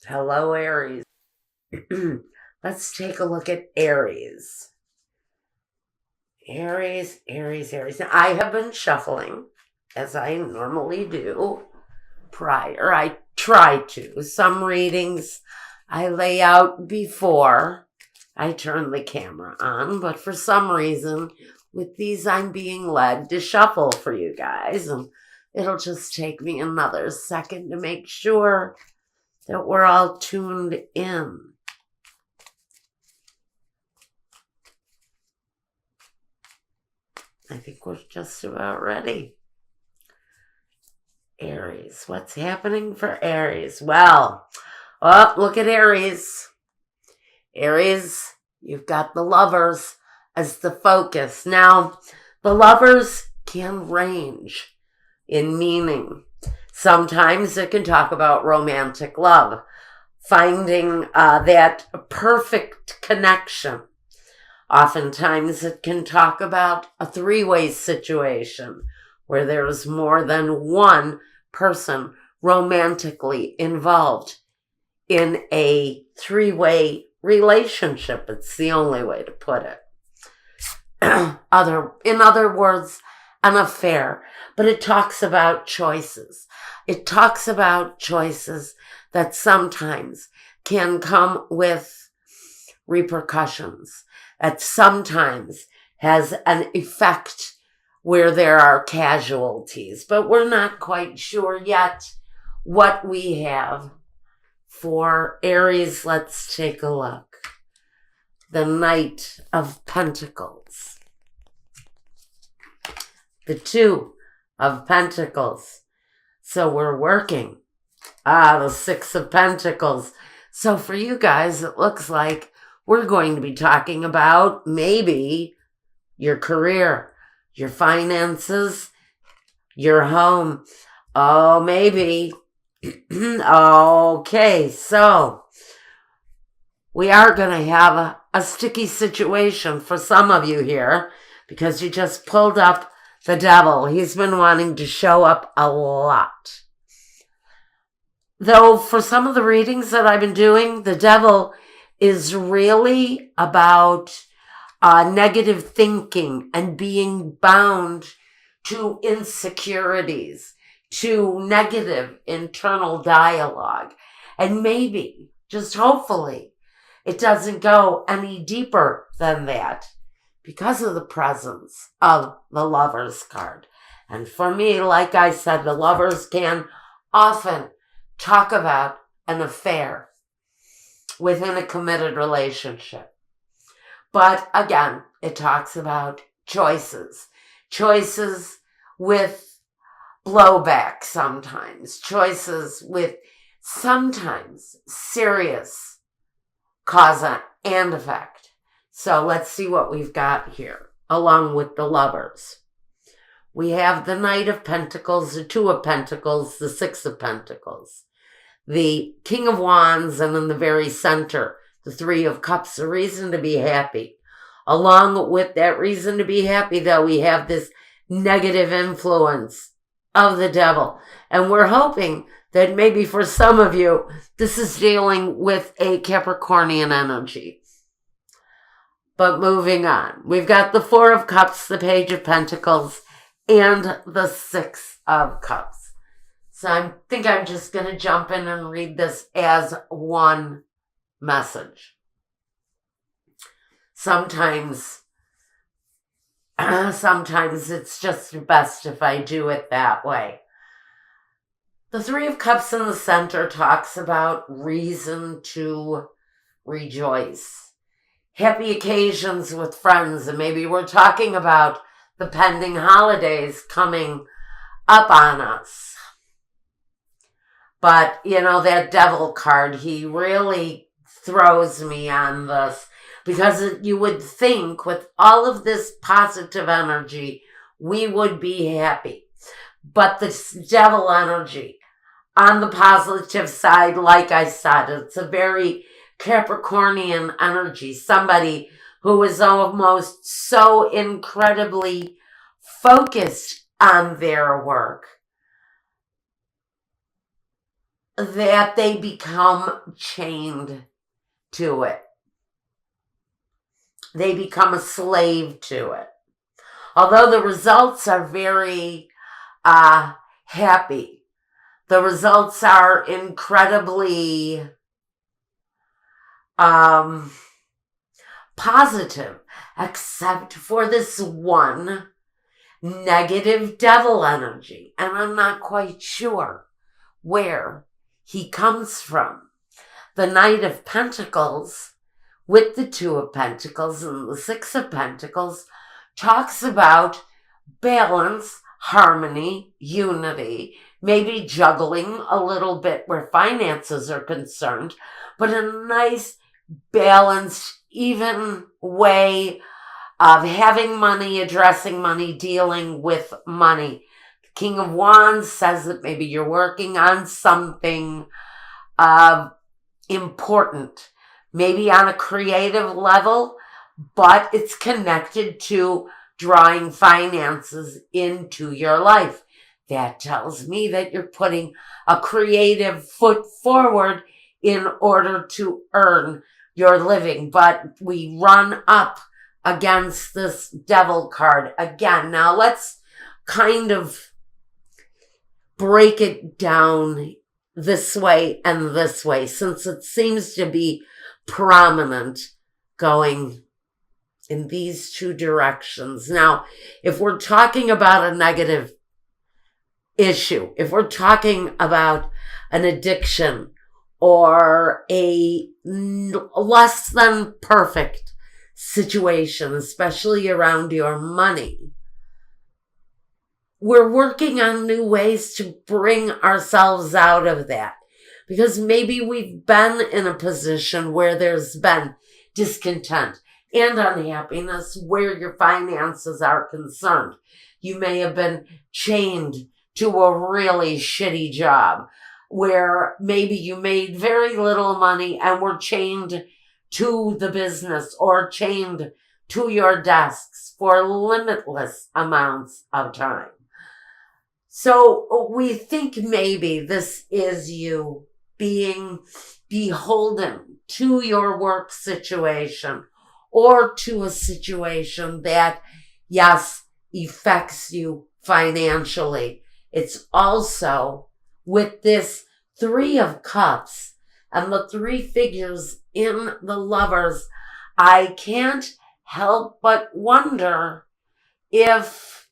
Hello, Aries. Let's take a look at Aries. Aries. Now, I have been shuffling as I normally do prior. I try to. Some readings I lay out before I turn the camera on, but for some reason, with these, I'm being led to shuffle for you guys, and it'll just take me another second to make sure that we're all tuned in. I think we're just about ready. Aries. What's happening for Aries? Well, look at Aries. Aries, you've got the lovers as the focus. Now, the lovers can range in meaning. Sometimes it can talk about romantic love, finding that perfect connection. Oftentimes it can talk about a three-way situation where there's more than one person romantically involved in a three-way relationship. It's the only way to put it. In other words, an affair. But it talks about choices. It talks about choices that sometimes can come with repercussions, that sometimes has an effect where there are casualties, but we're not quite sure yet what we have for Aries. Let's take a look. The Knight of Pentacles. The Two of Pentacles. So we're working. The Six of Pentacles. So for you guys, it looks like we're going to be talking about maybe your career, your finances, your home. Oh, maybe. Okay, so we are going to have a sticky situation for some of you here because you just pulled up the devil. He's been wanting to show up a lot. Though for some of the readings that I've been doing, the devil is really about negative thinking and being bound to insecurities, to negative internal dialogue. And maybe, just hopefully, it doesn't go any deeper than that because of the presence of the Lovers card. And for me, like I said, the Lovers can often talk about an affair within a committed relationship. But again, it talks about choices. Choices with blowback sometimes. Choices with sometimes serious cause and effect. So let's see what we've got here, along with the Lovers. We have the Knight of Pentacles, the Two of Pentacles, the Six of Pentacles, the King of Wands, and in the very center, the Three of Cups, a reason to be happy. Along with that reason to be happy, though, we have this negative influence of the devil. And we're hoping that maybe for some of you, this is dealing with a Capricornian energy. But moving on, we've got the Four of Cups, the Page of Pentacles, and the Six of Cups. So I think I'm just going to jump in and read this as one message. Sometimes it's just best if I do it that way. The Three of Cups in the center talks about reason to rejoice. Happy occasions with friends, and maybe we're talking about the pending holidays coming up on us. But, that devil card, he really throws me on this because you would think with all of this positive energy, we would be happy. But this devil energy on the positive side, like I said, it's a very Capricornian energy, somebody who is almost so incredibly focused on their work. that they become chained to it. They become a slave to it. Although the results are very happy, the results are incredibly positive, except for this one negative devil energy. And I'm not quite sure where he comes from. The Knight of Pentacles with the Two of Pentacles and the Six of Pentacles talks about balance, harmony, unity, maybe juggling a little bit where finances are concerned, but a nice, balanced, even way of having money, addressing money, dealing with money. The King of Wands says that maybe you're working on something important, maybe on a creative level, but it's connected to drawing finances into your life. That tells me that you're putting a creative foot forward in order to earn your living. But we run up against this devil card again. Now let's kind of break it down this way and this way, since it seems to be prominent going in these two directions. Now, if we're talking about a negative issue, if we're talking about an addiction or a less than perfect situation, especially around your money, we're working on new ways to bring ourselves out of that, because maybe we've been in a position where there's been discontent and unhappiness where your finances are concerned. You may have been chained to a really shitty job where maybe you made very little money and were chained to the business or chained to your desks for limitless amounts of time. So we think maybe this is you being beholden to your work situation or to a situation that, yes, affects you financially. It's also with this Three of Cups and the three figures in the Lovers, I can't help but wonder if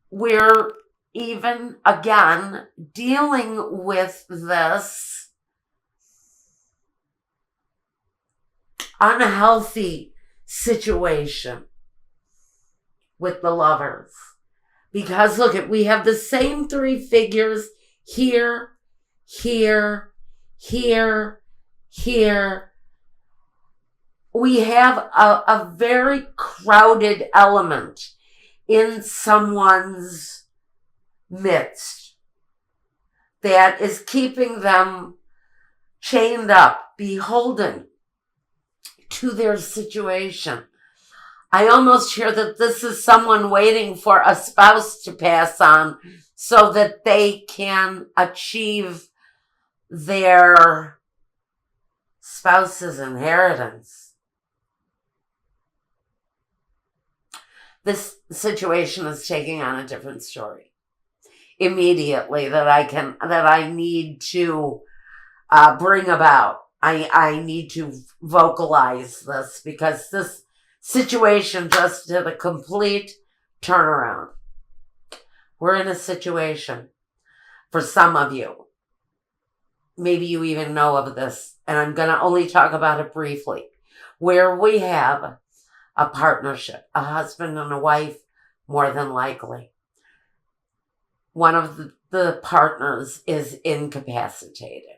we're even, again, dealing with this unhealthy situation with the Lovers. Because look, we have the same three figures here, here, here, here. We have a very crowded element in someone's midst that is keeping them chained up, beholden to their situation. I almost hear that this is someone waiting for a spouse to pass on so that they can achieve their spouse's inheritance. This situation is taking on a different story immediately that I need to bring about. I need to vocalize this because this situation just did a complete turnaround. We're in a situation, for some of you, maybe you even know of this, and I'm going to only talk about it briefly, where we have a partnership, a husband and a wife, more than likely. One of the partners is incapacitated,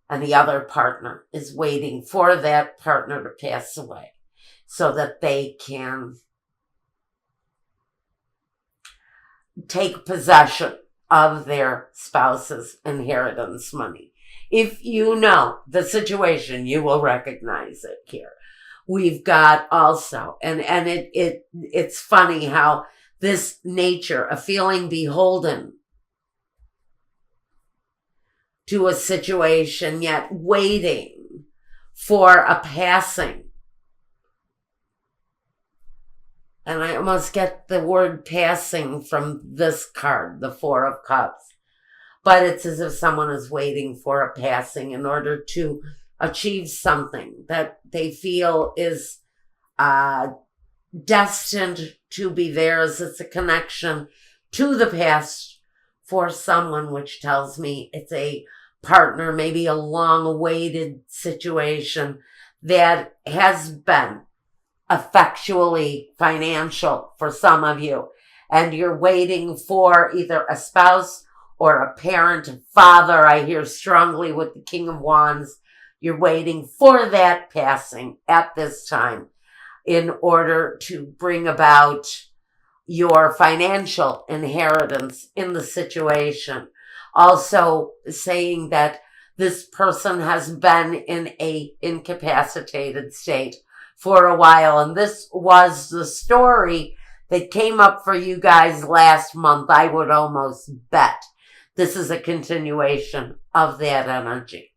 and the other partner is waiting for that partner to pass away so that they can take possession of their spouse's inheritance money. If you know the situation, you will recognize it here. We've got also, and it's funny how this nature of feeling beholden to a situation, yet waiting for a passing. And I almost get the word passing from this card, the Four of Cups. But it's as if someone is waiting for a passing in order to achieve something that they feel is destined to be theirs. It's a connection to the past for someone, which tells me it's a partner, maybe a long-awaited situation that has been effectually financial for some of you. And you're waiting for either a spouse or a parent, a father. I hear strongly with the King of Wands. You're waiting for that passing at this time in order to bring about your financial inheritance in the situation. Also saying that this person has been in a incapacitated state for a while. And this was the story that came up for you guys last month. I would almost bet this is a continuation of that energy.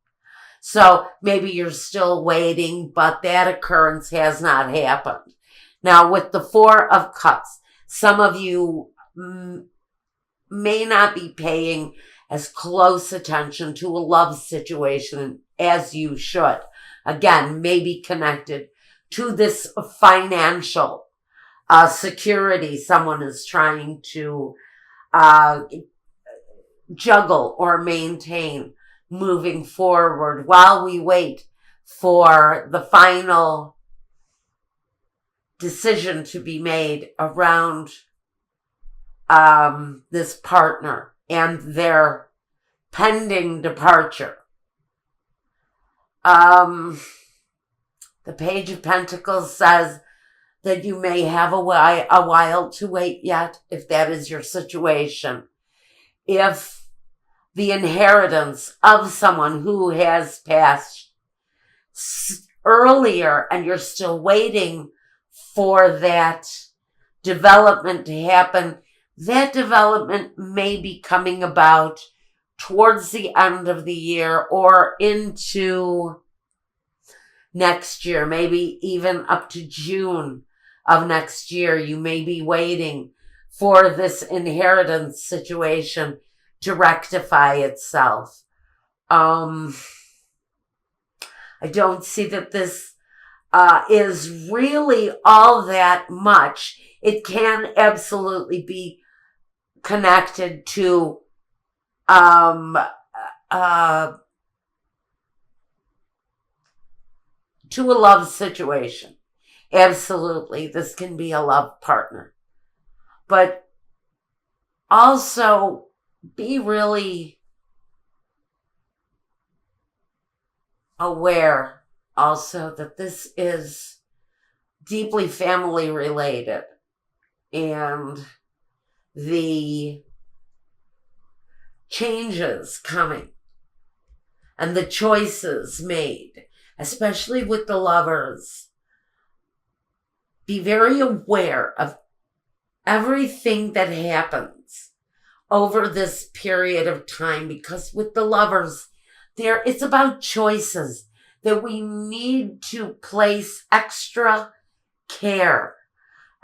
So maybe you're still waiting, but that occurrence has not happened. Now, with the Four of Cups, some of you may not be paying as close attention to a love situation as you should. Again, maybe connected to this financial security someone is trying to juggle or maintain moving forward while we wait for the final decision to be made around this partner and their pending departure. The Page of Pentacles says that you may have a while to wait yet, if that is your situation. If the inheritance of someone who has passed earlier and you're still waiting for that development to happen, that development may be coming about towards the end of the year or into next year, maybe even up to June of next year. You may be waiting for this inheritance situation to rectify itself. I don't see that this is really all that much. It can absolutely be connected to a love situation. Absolutely, this can be a love partner. But also be really aware also that this is deeply family related, and the changes coming and the choices made, especially with the lovers. Be very aware of everything that happens over this period of time, because with the lovers, it's about choices that we need to place extra care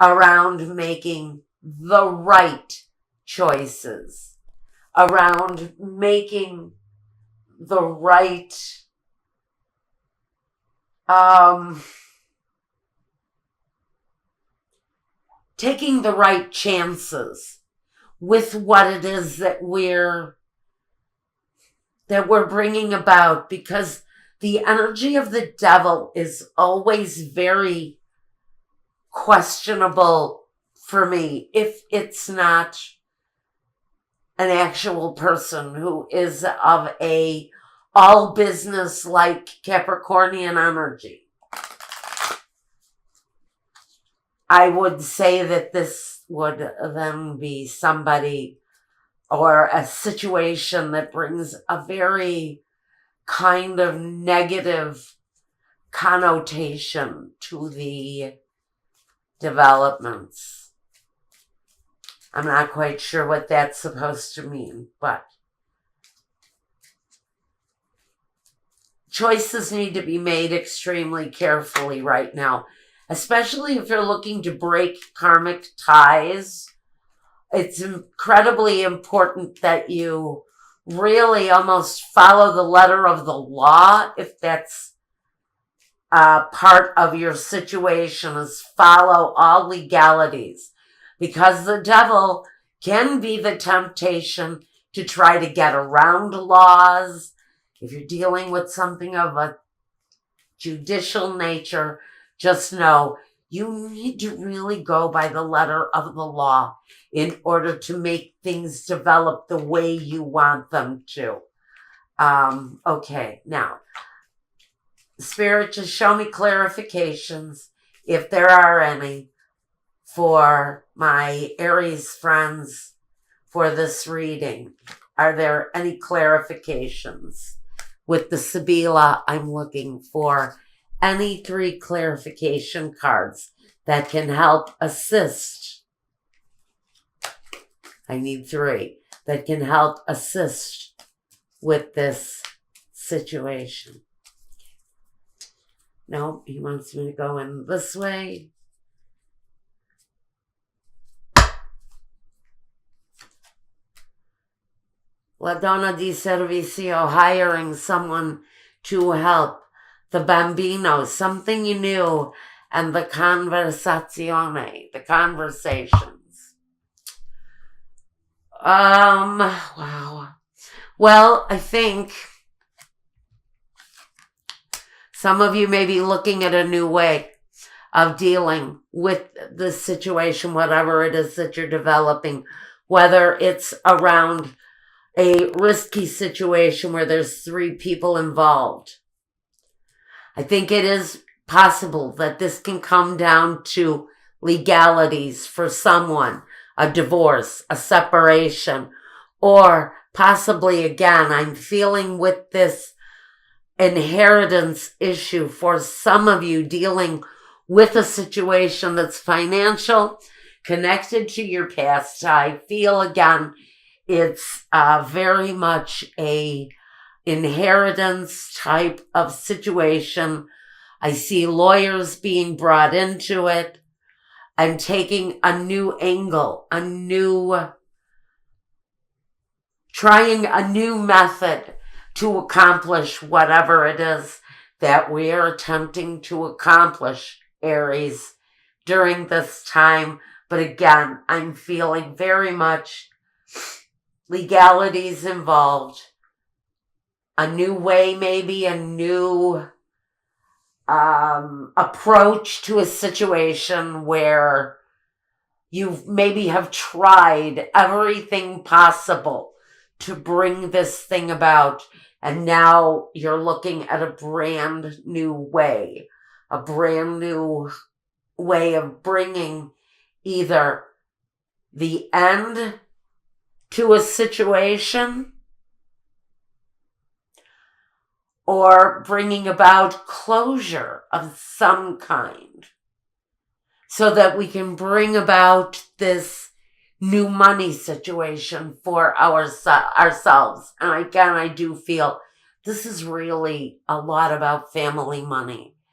around making the right choices, around making the right taking the right chances with what it is that we're bringing about, because the energy of the devil is always very questionable for me if it's not an actual person who is of a all business like Capricornian energy. I would say that this would then be somebody or a situation that brings a very kind of negative connotation to the developments. I'm not quite sure what that's supposed to mean, but choices need to be made extremely carefully right now, especially if you're looking to break karmic ties. It's incredibly important that you really almost follow the letter of the law, if that's part of your situation, is follow all legalities, because the devil can be the temptation to try to get around laws. If you're dealing with something of a judicial nature, just know you need to really go by the letter of the law in order to make things develop the way you want them to. Okay, now, Spirit, just show me clarifications, if there are any, for my Aries friends for this reading. Are there any clarifications? With the Sibila, I'm looking for any 3 clarification cards that can help assist. I need 3 that can help assist with this situation. No, he wants me to go in this way. La Donna di Servicio, hiring someone to help. The Bambino, something you knew, and the Conversazione, the conversations. Wow. Well, I think some of you may be looking at a new way of dealing with this situation, whatever it is that you're developing, whether it's around a risky situation where there's 3 people involved. I think it is possible that this can come down to legalities for someone, a divorce, a separation, or possibly, again, I'm feeling with this inheritance issue for some of you dealing with a situation that's financial, connected to your past. I feel, again, it's very much a inheritance type of situation. I see lawyers being brought into it and taking a new angle, trying a new method to accomplish whatever it is that we are attempting to accomplish, Aries, during this time. But again, I'm feeling very much legalities involved. A new way, maybe a new approach to a situation where you maybe have tried everything possible to bring this thing about, and now you're looking at a brand new way of bringing either the end to a situation or bringing about closure of some kind, so that we can bring about this new money situation for ourselves. And again, I do feel this is really a lot about family money.